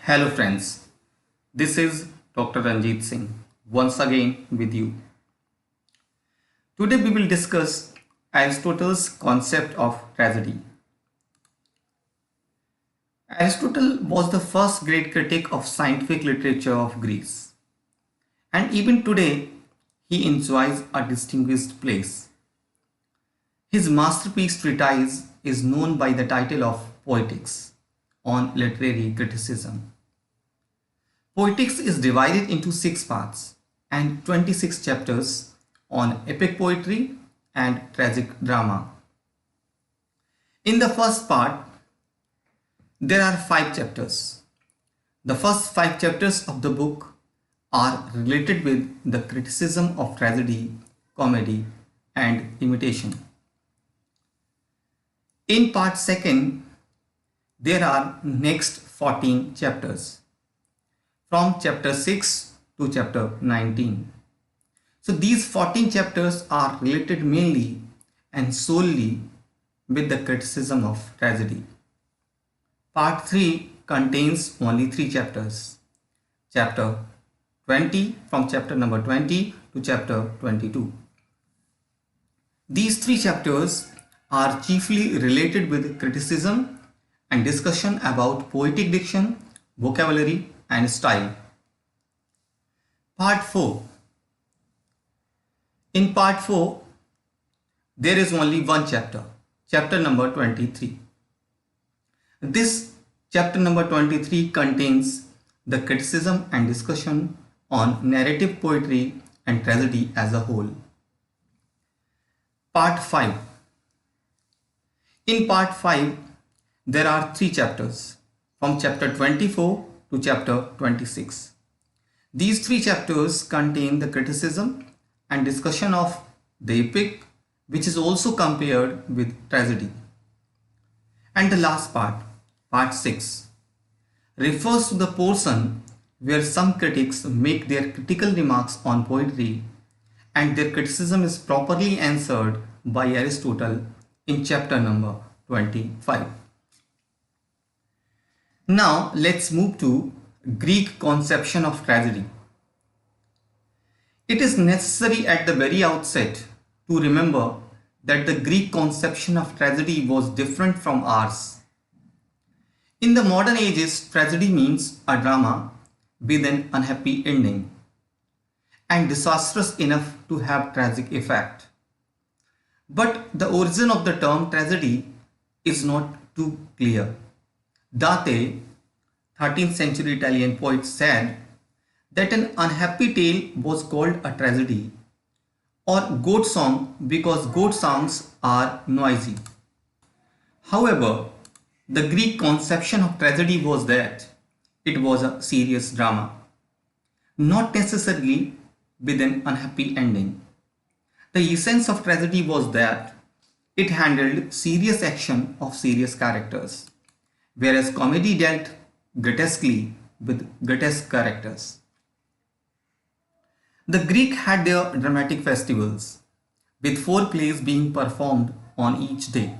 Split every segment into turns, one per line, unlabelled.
Hello friends, this is Dr. Ranjit Singh once again with you. Today we will discuss Aristotle's concept of tragedy. Aristotle was the first great critic of scientific literature of Greece, and even today he enjoys a distinguished place. His masterpiece treatise is known by the title of Poetics on literary criticism. Poetics is divided into 6 parts and 26 chapters on epic poetry and tragic drama. In the first part, there are 5 chapters. The first 5 chapters of the book are related with the criticism of tragedy, comedy, and imitation. In part 2, there are next 14 chapters from chapter 6 to chapter 19. So these 14 chapters are related mainly and solely with the criticism of tragedy. Part 3 contains only 3 chapters. Chapter 20 from chapter number 20 to chapter 22. These 3 chapters are chiefly related with criticism and discussion about poetic diction, vocabulary, and style. Part 4. In part 4, there is only one chapter, chapter number 23. This chapter number 23 contains the criticism and discussion on narrative poetry and tragedy as a whole. Part 5. In part 5, there are 3 chapters from chapter 24 to chapter 26. These 3 chapters contain the criticism and discussion of the epic, which is also compared with tragedy. And the last part, part 6, refers to the portion where some critics make their critical remarks on poetry, and their criticism is properly answered by Aristotle in chapter number 25. Now let's move to Greek conception of tragedy. It is necessary at the very outset to remember that the Greek conception of tragedy was different from ours. In the modern ages, tragedy means a drama with an unhappy ending and disastrous enough to have tragic effect. But the origin of the term tragedy is not too clear. Dante, 13th century Italian poet, said that an unhappy tale was called a tragedy, or goat song because goat songs are noisy. However, the Greek conception of tragedy was that it was a serious drama, not necessarily with an unhappy ending. The essence of tragedy was that it handled serious action of serious characters, whereas comedy dealt grotesquely with grotesque characters. The Greek had their dramatic festivals, with 4 plays being performed on each day.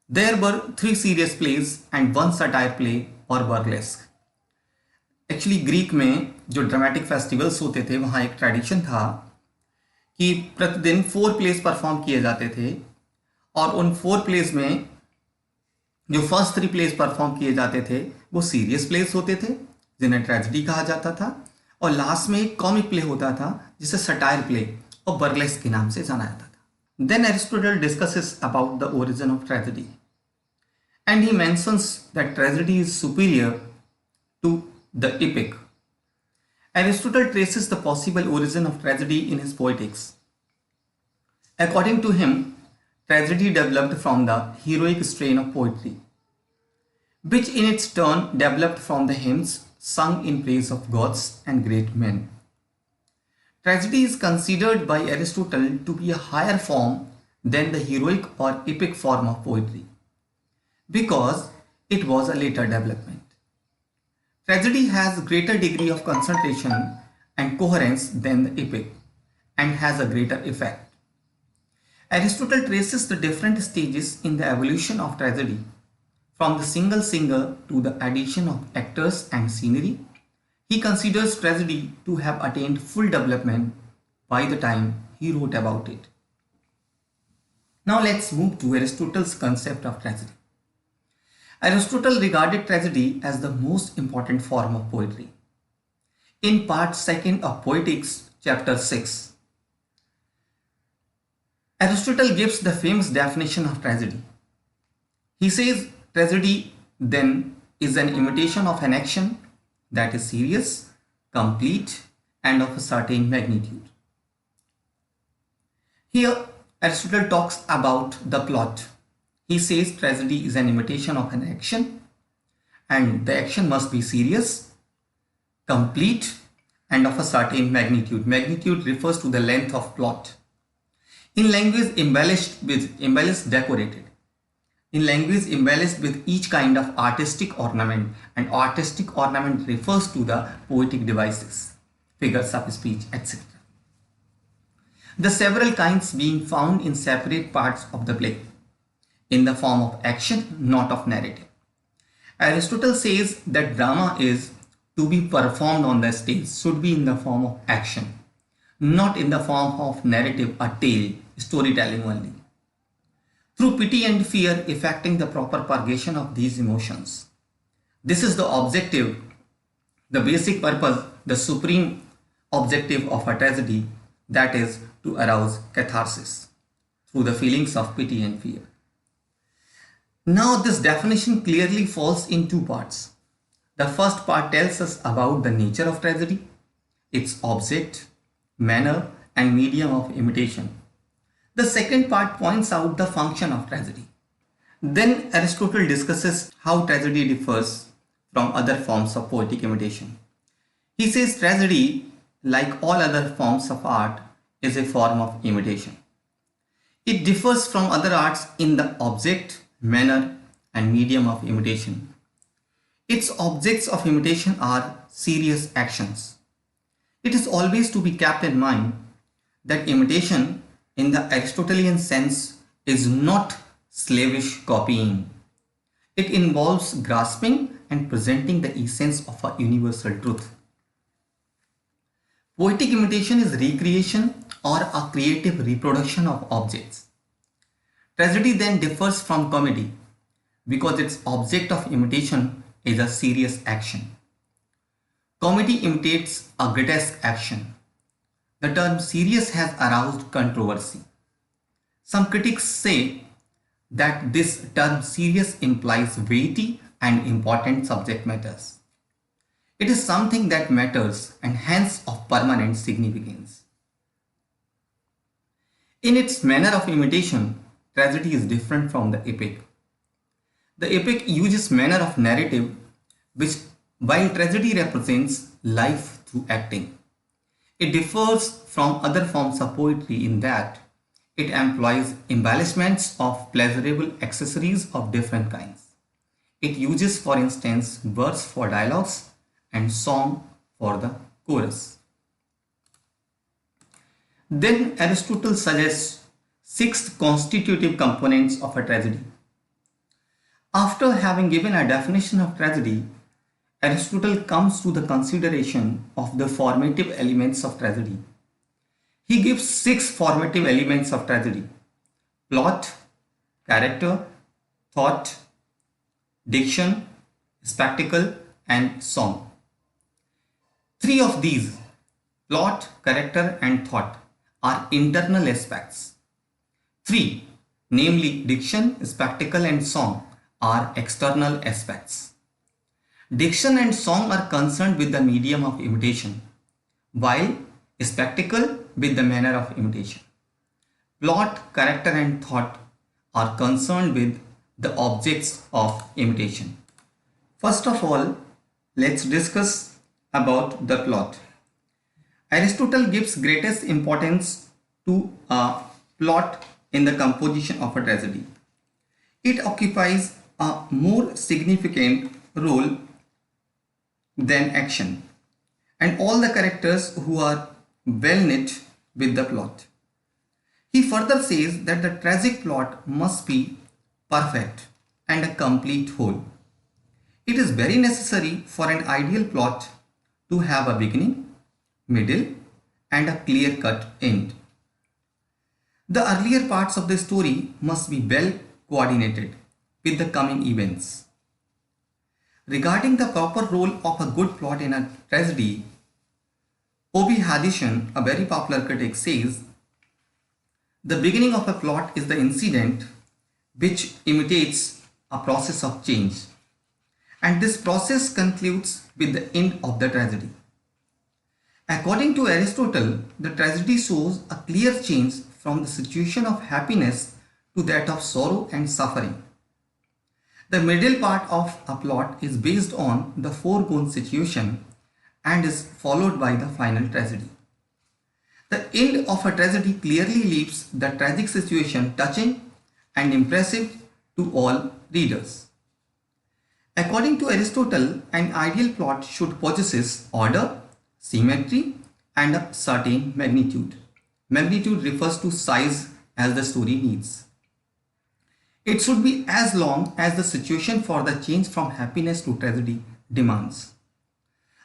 There were 3 serious plays and 1 satire play or burlesque. Actually Greek में जो dramatic festivals होते थे वहाँ एक tradition था कि प्रतिदिन 4 place perform किए जाते थे, और उन 4 प्लेस में जो फर्स्ट 3 प्लेस परफॉर्म किए जाते थे वो सीरियस प्लेस होते थे जिन्हें ट्रेजेडी कहा जाता था, और लास्ट में एक कॉमिक प्ले होता था जिसे सटायर प्ले और बर्लेस्क के नाम से जाना जाता था. Then Aristotle discusses about the origin of tragedy and he mentions that tragedy is superior to the epic. Aristotle traces the possible origin of tragedy in his Poetics. According to him, tragedy developed from the heroic strain of poetry, which in its turn developed from the hymns sung in praise of gods and great men. Tragedy is considered by Aristotle to be a higher form than the heroic or epic form of poetry, because it was a later development. Tragedy has a greater degree of concentration and coherence than the epic and has a greater effect. Aristotle traces the different stages in the evolution of tragedy From the single singer to the addition of actors and scenery, he considers tragedy to have attained full development by the time he wrote about it. Now let's move to Aristotle's concept of tragedy. Aristotle regarded tragedy as the most important form of poetry. In part 2 of Poetics, chapter 6, Aristotle gives the famous definition of tragedy. He says tragedy then is an imitation of an action that is serious, complete, and of a certain magnitude. Here, Aristotle talks about the plot. He says tragedy is an imitation of an action, and the action must be serious, complete, and of a certain magnitude. Magnitude refers to the length of plot. In language embellished decorated. In language embellished with each kind of artistic ornament, and artistic ornament refers to the poetic devices, figures of speech, etc. The several kinds being found in separate parts of the play, in the form of action, not of narrative. Aristotle says that drama is to be performed on the stage, should be in the form of action, not in the form of narrative, a tale, storytelling only. Through pity and fear effecting the proper purgation of these emotions. This is the objective, the basic purpose, the supreme objective of a tragedy, that is to arouse catharsis through the feelings of pity and fear. Now this definition clearly falls in two parts. The first part tells us about the nature of tragedy, its object, manner, and medium of imitation. The second part points out the function of tragedy. Then Aristotle discusses how tragedy differs from other forms of poetic imitation. He says tragedy, like all other forms of art, is a form of imitation. It differs from other arts in the object, manner, and medium of imitation. Its objects of imitation are serious actions. It is always to be kept in mind that imitation in the Aristotelian sense is not slavish copying. It involves grasping and presenting the essence of a universal truth. Poetic imitation is recreation or a creative reproduction of objects. Tragedy then differs from comedy because its object of imitation is a serious action. Comedy imitates a grotesque action. The term serious has aroused controversy. Some critics say that this term serious implies weighty and important subject matters. It is something that matters and hence of permanent significance. In its manner of imitation, tragedy is different from the epic. The epic uses manner of narrative, which while tragedy represents life through acting. It differs from other forms of poetry in that it employs embellishments of pleasurable accessories of different kinds. It uses, for instance, verse for dialogues and song for the chorus. Then Aristotle suggests 6 constitutive components of a tragedy. After having given a definition of tragedy, Aristotle comes to the consideration of the formative elements of tragedy. He gives 6 formative elements of tragedy: plot, character, thought, diction, spectacle, and song. 3 of these, plot, character, and thought, are internal aspects. 3, namely diction, spectacle, and song, are external aspects. Diction and song are concerned with the medium of imitation, while spectacle with the manner of imitation. Plot, character, and thought are concerned with the objects of imitation. First of all, let's discuss about the plot. Aristotle gives greatest importance to a plot in the composition of a tragedy. It occupies a more significant role than action, and all the characters who are well knit with the plot. He further says that the tragic plot must be perfect and a complete whole. It is very necessary for an ideal plot to have a beginning, middle, and a clear-cut end. The earlier parts of the story must be well coordinated with the coming events. Regarding the proper role of a good plot in a tragedy, O.B. Hadishan, a very popular critic, says, "The beginning of a plot is the incident which imitates a process of change, and this process concludes with the end of the tragedy." According to Aristotle, the tragedy shows a clear change from the situation of happiness to that of sorrow and suffering. The middle part of a plot is based on the foregone situation and is followed by the final tragedy. The end of a tragedy clearly leaves the tragic situation touching and impressive to all readers. According to Aristotle, an ideal plot should possess order, symmetry, and a certain magnitude. Magnitude refers to size as the story needs. It should be as long as the situation for the change from happiness to tragedy demands.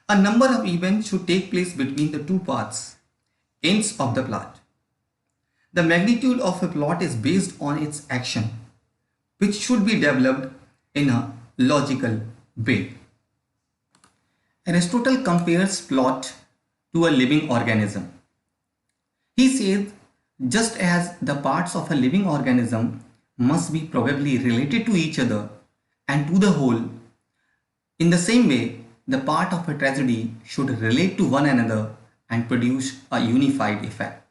A number of events should take place between the two parts, ends of the plot. The magnitude of a plot is based on its action, which should be developed in a logical way. Aristotle compares plot to a living organism. He says, just as the parts of a living organism must be probably related to each other and to the whole, in the same way, the part of a tragedy should relate to one another and produce a unified effect.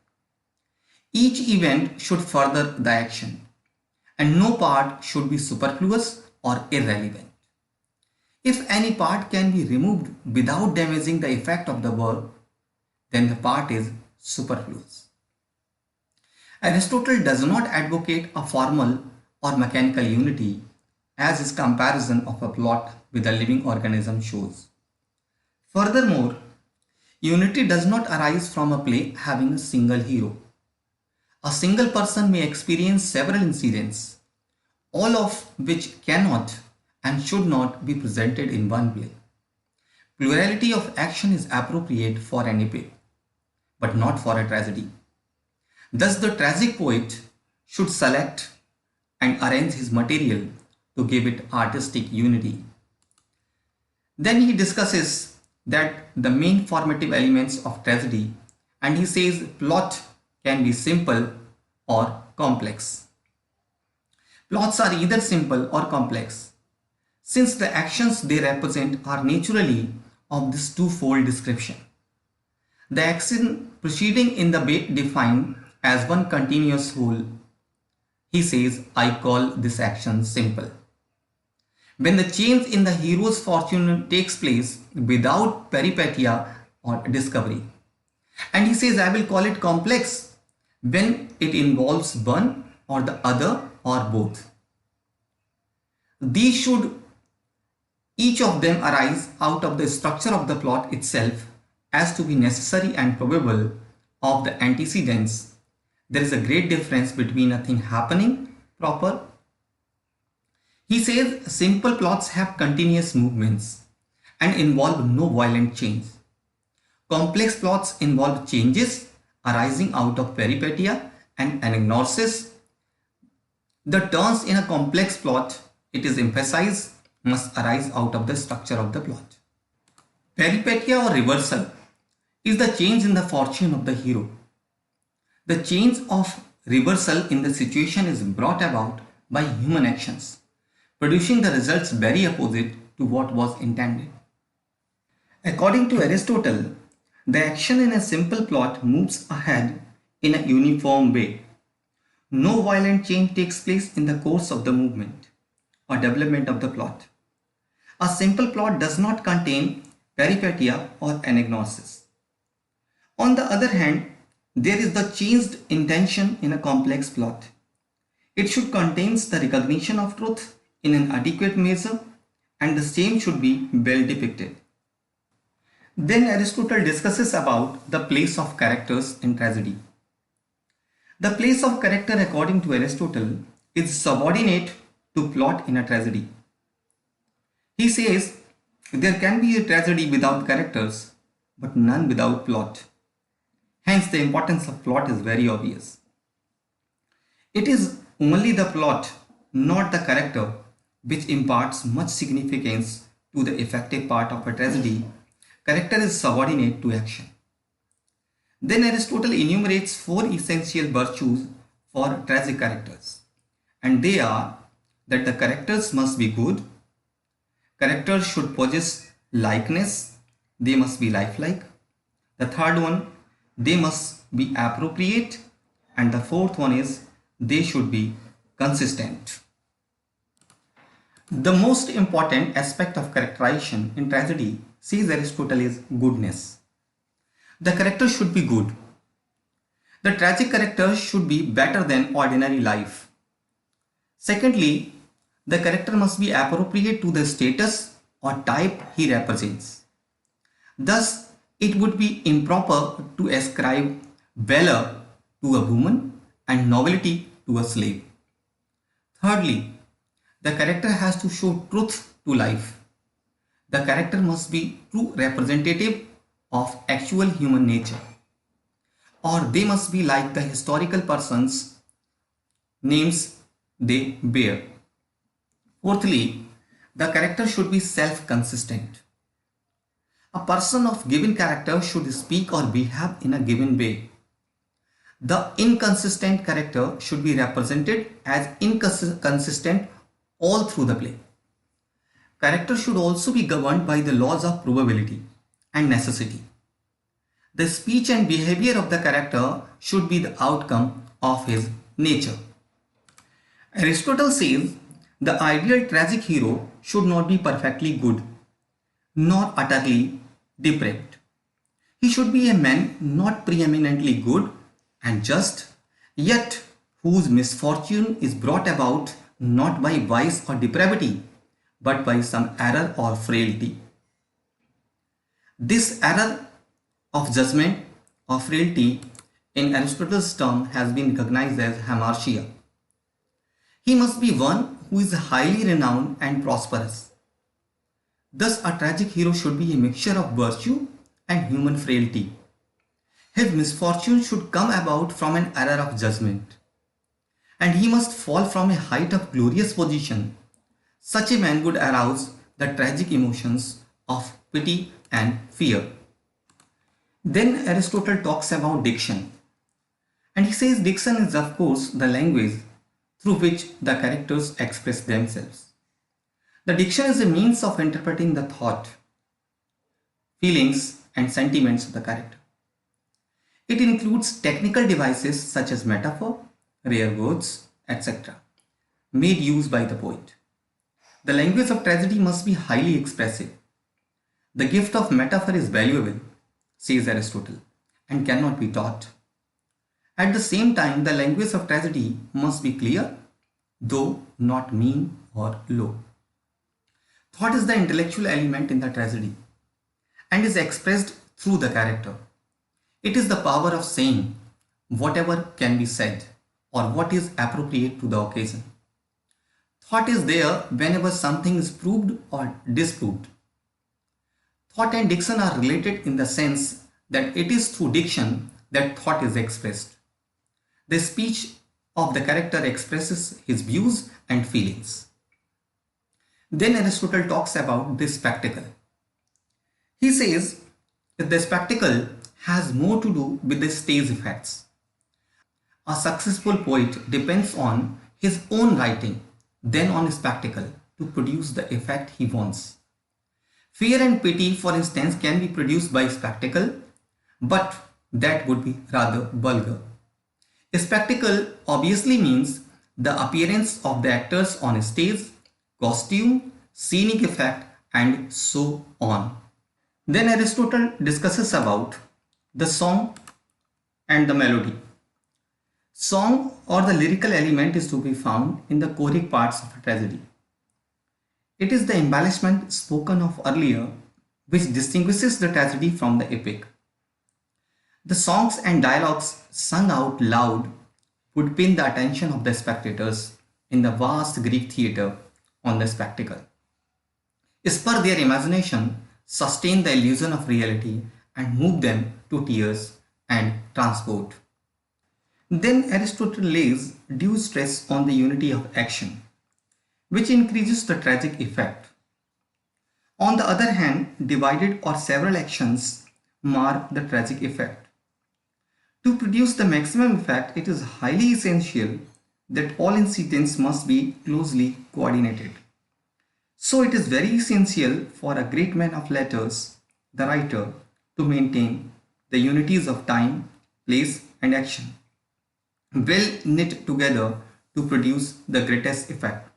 Each event should further the action, and no part should be superfluous or irrelevant. If any part can be removed without damaging the effect of the work, then the part is superfluous. Aristotle does not advocate a formal or mechanical unity, as his comparison of a plot with a living organism shows. Furthermore, unity does not arise from a play having a single hero. A single person may experience several incidents, all of which cannot and should not be presented in one play. Plurality of action is appropriate for any play, but not for a tragedy. Thus, the tragic poet should select and arrange his material to give it artistic unity. Then he discusses that the main formative elements of tragedy, and he says plot can be simple or complex. Plots are either simple or complex, since the actions they represent are naturally of this twofold description. The action proceeding in the bit defined as one continuous whole, he says, I call this action simple. When the change in the hero's fortune takes place without peripetia or discovery, and he says, I will call it complex when it involves one or the other or both. These should each of them arise out of the structure of the plot itself as to be necessary and probable of the antecedents. There is a great difference between a thing happening proper. He says simple plots have continuous movements and involve no violent change. Complex plots involve changes arising out of peripetia and anagnoses. The turns in a complex plot, it is emphasized, must arise out of the structure of the plot. Peripetia or reversal is the change in the fortune of the hero. The change of reversal in the situation is brought about by human actions, producing the results very opposite to what was intended. According to Aristotle, the action in a simple plot moves ahead in a uniform way. No violent change takes place in the course of the movement or development of the plot. A simple plot does not contain peripetia or anagnosis. On the other hand, there is the changed intention in a complex plot. It should contain the recognition of truth in an adequate measure, and the same should be well depicted. Then Aristotle discusses about the place of characters in tragedy. The place of character, according to Aristotle, is subordinate to plot in a tragedy. He says there can be a tragedy without characters, but none without plot. Hence, the importance of plot is very obvious. It is only the plot, not the character, which imparts much significance to the effective part of a tragedy. Character is subordinate to action. Then Aristotle enumerates four essential virtues for tragic characters, and they are that the characters must be good, characters should possess likeness, they must be lifelike. The third one, they must be appropriate, and the fourth one is they should be consistent. The most important aspect of characterization in tragedy, says Aristotle, is goodness. The character should be good. The tragic character should be better than ordinary life. Secondly, the character must be appropriate to the status or type he represents. Thus, it would be improper to ascribe valor to a woman and nobility to a slave. Thirdly, the character has to show truth to life. The character must be true representative of actual human nature, or they must be like the historical persons names they bear. Fourthly, the character should be self-consistent. A person of given character should speak or behave in a given way. The inconsistent character should be represented as inconsistent all through the play. Character should also be governed by the laws of probability and necessity. The speech and behavior of the character should be the outcome of his nature. Aristotle says the ideal tragic hero should not be perfectly good, nor utterly depraved. He should be a man not preeminently good and just, yet whose misfortune is brought about not by vice or depravity, but by some error or frailty. This error of judgment or frailty in Aristotle's term has been recognized as hamartia. He must be one who is highly renowned and prosperous. Thus, a tragic hero should be a mixture of virtue and human frailty. His misfortune should come about from an error of judgment, and he must fall from a height of glorious position. Such a man would arouse the tragic emotions of pity and fear. Then Aristotle talks about diction, and he says diction is of course the language through which the characters express themselves. The diction is a means of interpreting the thought, feelings and sentiments of the character. It includes technical devices such as metaphor, rare words, etc., made use by the poet. The language of tragedy must be highly expressive. The gift of metaphor is valuable, says Aristotle, and cannot be taught. At the same time, the language of tragedy must be clear, though not mean or low. Thought is the intellectual element in the tragedy and is expressed through the character. It is the power of saying whatever can be said or what is appropriate to the occasion. Thought is there whenever something is proved or disproved. Thought and diction are related in the sense that it is through diction that thought is expressed. The speech of the character expresses his views and feelings. Then Aristotle talks about the spectacle. He says that the spectacle has more to do with the stage effects. A successful poet depends on his own writing than on spectacle to produce the effect he wants. Fear and pity, for instance, can be produced by spectacle, but that would be rather vulgar. A spectacle obviously means the appearance of the actors on stage, costume, scenic effect, and so on. Then Aristotle discusses about the song and the melody. Song or the lyrical element is to be found in the choric parts of a tragedy. It is the embellishment spoken of earlier which distinguishes the tragedy from the epic. The songs and dialogues sung out loud would pin the attention of the spectators in the vast Greek theatre on the spectacle. Spur their imagination, sustain the illusion of reality, and move them to tears and transport. Then Aristotle lays due stress on the unity of action, which increases the tragic effect. On the other hand, divided or several actions mar the tragic effect. To produce the maximum effect, it is highly essential that all incidents must be closely coordinated. So it is very essential for a great man of letters, the writer, to maintain the unities of time, place, and action, well knit together to produce the greatest effect.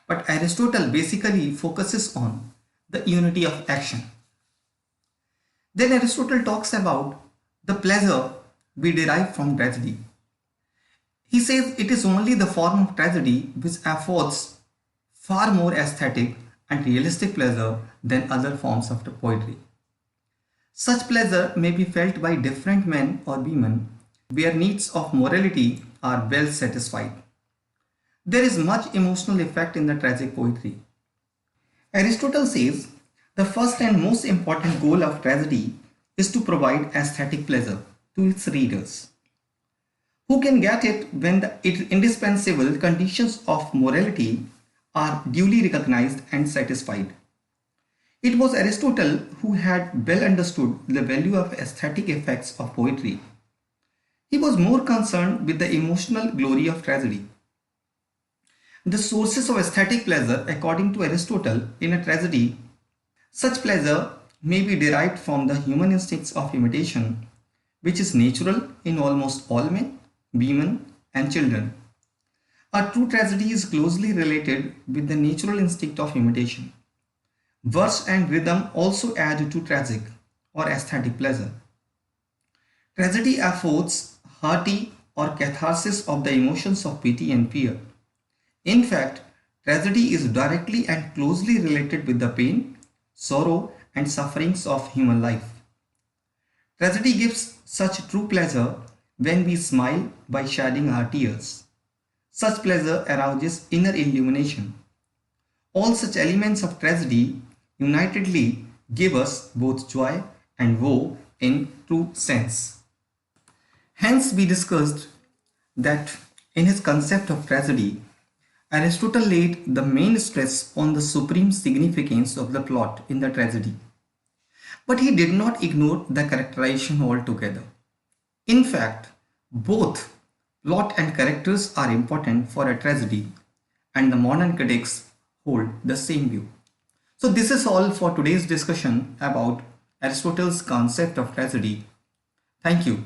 But Aristotle basically focuses on the unity of action. Then Aristotle talks about the pleasure we derive from tragedy. He says it is only the form of tragedy which affords far more aesthetic and realistic pleasure than other forms of the poetry. Such pleasure may be felt by different men or women where needs of morality are well satisfied. There is much emotional effect in the tragic poetry. Aristotle says the first and most important goal of tragedy is to provide aesthetic pleasure to its readers, who can get it when the indispensable conditions of morality are duly recognized and satisfied. It was Aristotle who had well understood the value of aesthetic effects of poetry. He was more concerned with the emotional glory of tragedy. The sources of aesthetic pleasure, according to Aristotle, in a tragedy, such pleasure may be derived from the human instincts of imitation, which is natural in almost all men, women, and children. A true tragedy is closely related with the natural instinct of imitation. Verse and rhythm also add to tragic or aesthetic pleasure. Tragedy affords hearty or catharsis of the emotions of pity and fear. In fact, tragedy is directly and closely related with the pain, sorrow, and sufferings of human life. Tragedy gives such true pleasure when we smile by shedding our tears. Such pleasure arouses inner illumination. All such elements of tragedy unitedly give us both joy and woe in true sense. Hence we discussed that in his concept of tragedy, Aristotle laid the main stress on the supreme significance of the plot in the tragedy. But he did not ignore the characterization altogether. In fact, both plot and characters are important for a tragedy, and the modern critics hold the same view. So this is all for today's discussion about Aristotle's concept of tragedy. Thank you.